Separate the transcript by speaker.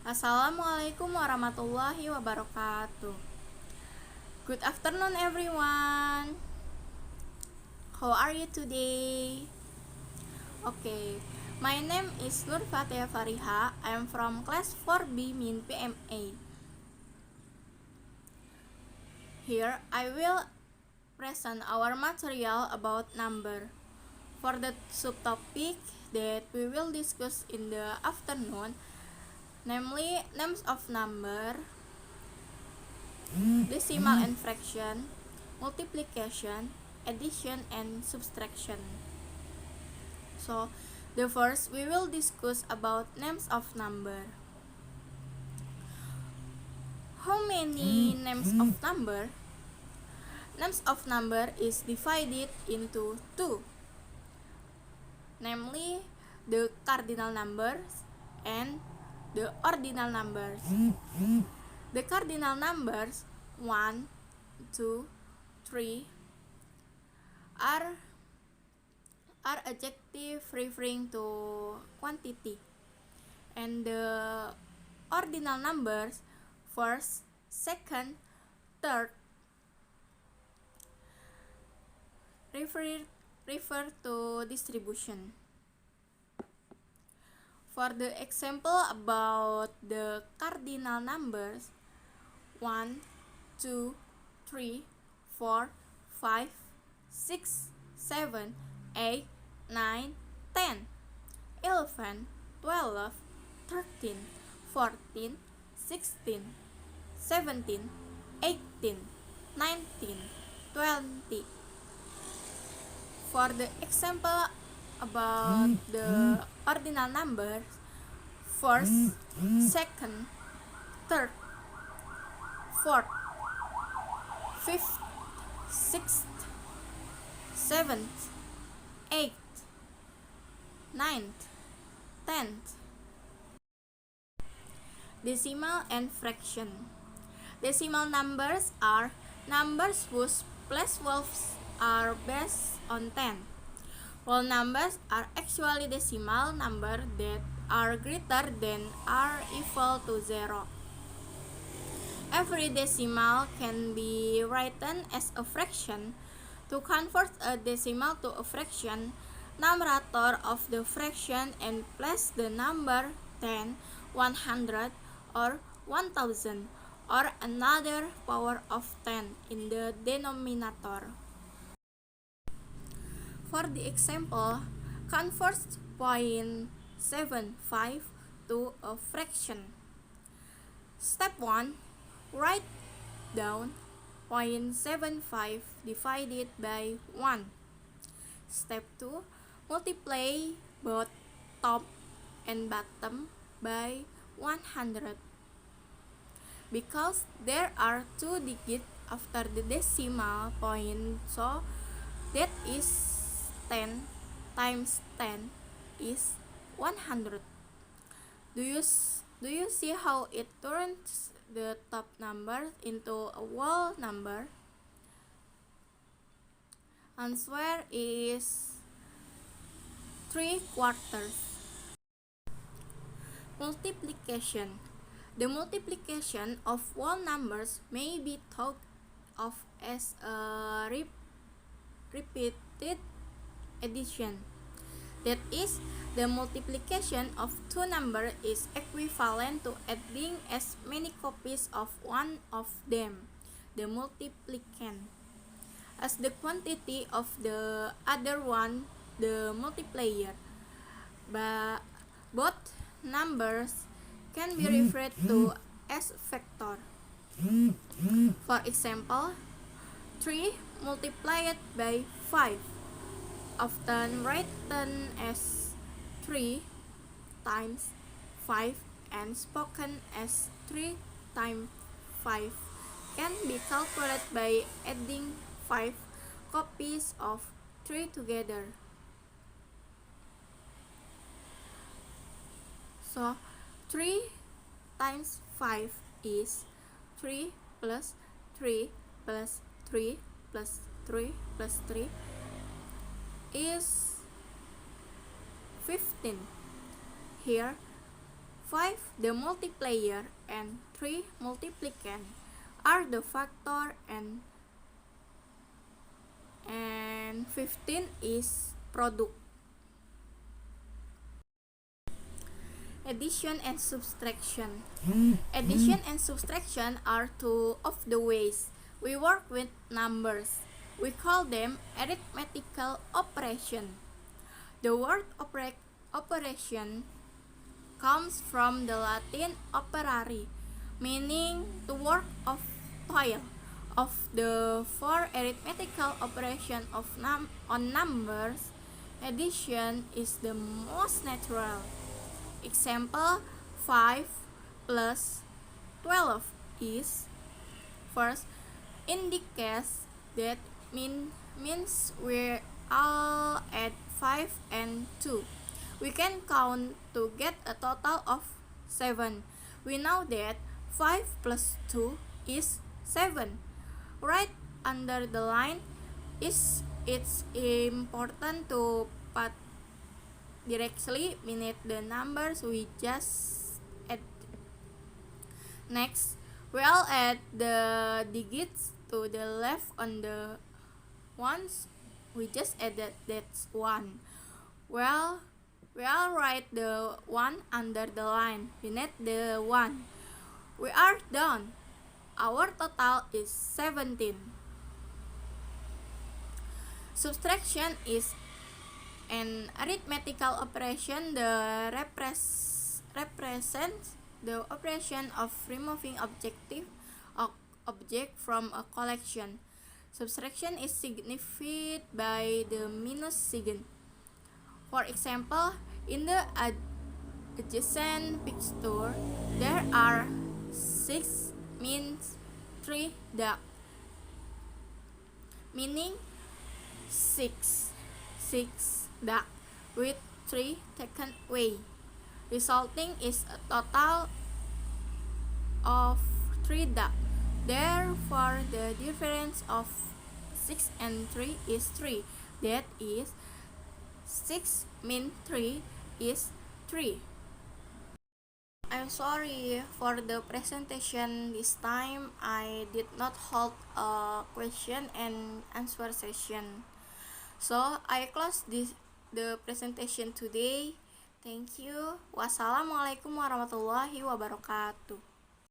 Speaker 1: Assalamualaikum warahmatullahi wabarakatuh. Good afternoon, everyone. How are you today? Okay, my name is Nur Fatia Fariha. I am from class 4B Min PMA. Here, I will present our material about number. For the subtopic that we will discuss in the afternoon, namely names of number, decimal and fraction, multiplication, addition, and subtraction. So, the first we will discuss about names of number. How many names of number? Names of number is divided into two, namely the cardinal numbers and the ordinal numbers. The cardinal numbers 1, 2, 3 are adjective referring to quantity, and the ordinal numbers first, second, third refer to distribution. For the example about the cardinal numbers 1, 2, 3, 4, 5, 6, 7, 8, 9, 10, 11, 12, 13, 14, 16, 17, 18, 19, 20. For the example about the ordinal numbers, first, second, third, fourth, fifth, sixth, seventh, eighth, ninth, tenth. Decimal and fraction. Decimal numbers are numbers whose place values are based on 10. Whole numbers are actually decimal numbers that are greater than or equal to 0. Every decimal can be written as a fraction. To convert a decimal to a fraction, numerator of the fraction and place the number 10, 100, or 1000 or another power of 10 in the denominator. For the example, convert 0.75 to a fraction. Step 1. Write down 0.75 divided by 1. Step 2. Multiply both top and bottom by 100. Because there are two digits after the decimal point, so that is 10 times 10 is 100. Do you see how it turns the top number into a whole number? Answer is 3/4. Multiplication. The multiplication of whole numbers may be thought of as a repeated addition. That is, the multiplication of two numbers is equivalent to adding as many copies of one of them, the multiplicand, as the quantity of the other one, the multiplier. But both numbers can be referred to as vector. For example, 3 multiplied by 5, often written as 3 times 5 and spoken as 3 times 5, can be calculated by adding 5 copies of 3 together. So 3 times 5 is 3 plus 3 plus 3 plus 3 plus 3 is 15. Here 5 the multiplier, and 3 multiplicand are the factor, and 15 is product. Addition and subtraction. Addition and subtraction are two of the ways we work with numbers. We call them arithmetical operation. The word operation comes from the Latin operari, meaning to work of toil. Of the four arithmetical operations on numbers, addition is the most natural. Example, 5 plus 12 is, first, indicates that means we all add 5 and 2. We can count to get a total of 7. We know that 5 plus 2 is 7. Right under the line, it's important to put directly beneath the numbers we just add. Next, we'll add the digits to the left on the ones we just added. That's 1. We'll write the 1 under the line beneath the 1. We are done. Our total is 17. Subtraction is an arithmetical operation that represents the operation of removing object from a collection. Subtraction is signified by the minus sign. For example, in the adjacent picture, there are 6 means 3 ducks, meaning 6 ducks with 3 taken away, resulting is a total of 3 ducks. Therefore, the difference of 6 and 3 is 3. That is, 6 means 3 is 3. I'm sorry for the presentation this time. I did not hold a question and answer session. So I close the presentation today. Thank you. Wassalamualaikum warahmatullahi wabarakatuh.